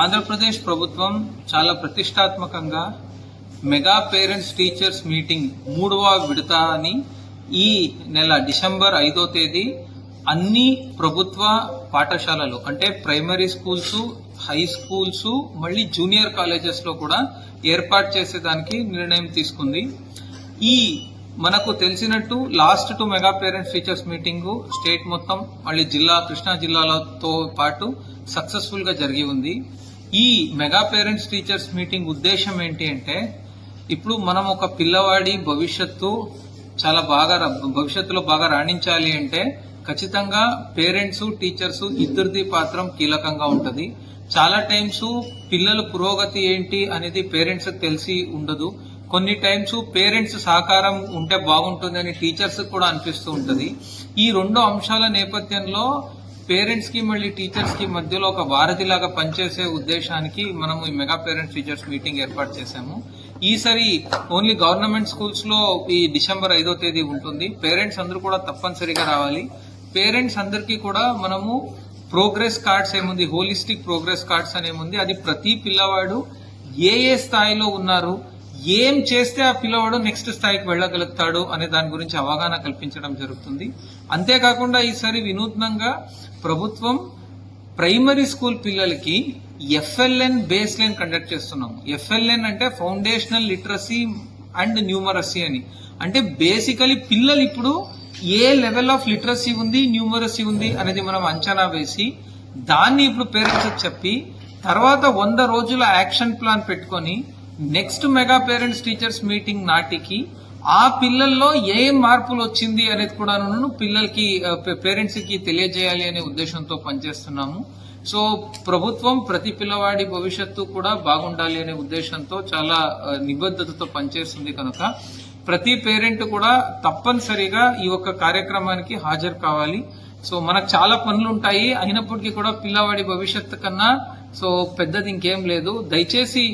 ఆంధ్రప్రదేశ్ ప్రభుత్వం చాలా ప్రతిష్టాత్మకంగా మెగా పేరెంట్స్ టీచర్స్ మీటింగ్ 3వ విడత అని ఈ నెల డిసెంబర్ 5వ తేదీ అన్ని ప్రభుత్వ పాఠశాలలు అంటే ప్రైమరీ స్కూల్స్, హై స్కూల్స్, మళ్ళీ జూనియర్ కాలేజెస్ లో కూడా ఏర్పాటు చేసేదానికి నిర్ణయం తీసుకుంది. ఈ మనకు తెలిసినట్టు last 2 mega parents teachers meeting state మొత్తం మళ్ళీ కృష్ణా జిల్లాలతో పాటు సక్సెస్ఫుల్ గా జరిగి ఉంది. ఈ మెగా పేరెంట్స్ టీచర్స్ మీటింగ్ ఉద్దేశం ఏంటి అంటే, ఇప్పుడు మనం ఒక పిల్లవాడి భవిష్యత్తులో బాగా రాణించాలి అంటే ఖచ్చితంగా పేరెంట్స్, టీచర్స్ ఇద్దరిది పాత్రం కీలకంగా ఉంటది. చాలా టైమ్స్ పిల్లల పురోగతి ఏంటి అనేది పేరెంట్స్ తెలిసి ఉండదు. కొన్ని టైమ్స్ పేరెంట్స్ సహకారం ఉంటే బాగుంటుందని టీచర్స్ కూడా అనిపిస్తూ ఉంటది. ఈ 2 అంశాల నేపథ్యంలో పేరెంట్స్ కి మళ్ళీ టీచర్స్ కి మధ్యలో ఒక వారధిలాగా పనిచేసే ఉద్దేశానికి మనము ఈ మెగా పేరెంట్స్ టీచర్స్ మీటింగ్ ఏర్పాటు చేశాము. ఈసారి ఓన్లీ గవర్నమెంట్ స్కూల్స్ లో ఈ డిసెంబర్ 5వ తేదీ ఉంటుంది. పేరెంట్స్ అందరూ కూడా తప్పనిసరిగా రావాలి. పేరెంట్స్ అందరికీ కూడా మనము ప్రోగ్రెస్ కార్డ్స్ ఏముంది, హోలిస్టిక్ ప్రోగ్రెస్ కార్డ్స్ అనేముంది, అది ప్రతి పిల్లవాడు ఏ స్థాయిలో ఉన్నారు, ఏం చేస్తే ఆ పిల్లవాడు నెక్స్ట్ స్థాయికి వెళ్ళగలుగుతాడు అనే దాని గురించి అవగాహన కల్పించడం జరుగుతుంది. అంతేకాకుండా ఈసారి వినూత్నంగా ప్రభుత్వం ప్రైమరీ స్కూల్ పిల్లలకి FLN బేస్ లైన్ కండక్ట్ చేస్తున్నాము. FLN అంటే ఫౌండేషనల్ లిటరసీ అండ్ న్యూమరసీ అని. అంటే బేసికలీ పిల్లలు ఇప్పుడు ఏ లెవెల్ ఆఫ్ లిటరసీ ఉంది, న్యూమరసీ ఉంది అనేది మనం అంచనా వేసి దాన్ని ఇప్పుడు పేరెంట్స్ చెప్పి తర్వాత 100 రోజుల యాక్షన్ ప్లాన్ పెట్టుకొని next mega parents teachers meeting నాటికి ఆ పిల్లల్లో ఏ మార్పులు వచ్చింది అనేది కూడా పిల్లలకి పేరెంట్స్ కి తెలియజేయాలి అనే ఉద్దేశంతో పనిచేస్తున్నాము. సో ప్రభుత్వం ప్రతి పిల్లవాడి భవిష్యత్తు కూడా బాగుండాలి అనే ఉద్దేశంతో చాలా నిబద్ధతతో పనిచేస్తుంది కనుక ప్రతి పేరెంట్ కూడా తప్పనిసరిగా ఈ ఒక్క కార్యక్రమానికి హాజరు కావాలి. సో మనకు చాలా పనులు ఉంటాయి, అయినప్పటికీ కూడా పిల్లవాడి భవిష్యత్తు కన్నా సో పెద్దది ఇంకేం లేదు. దయచేసి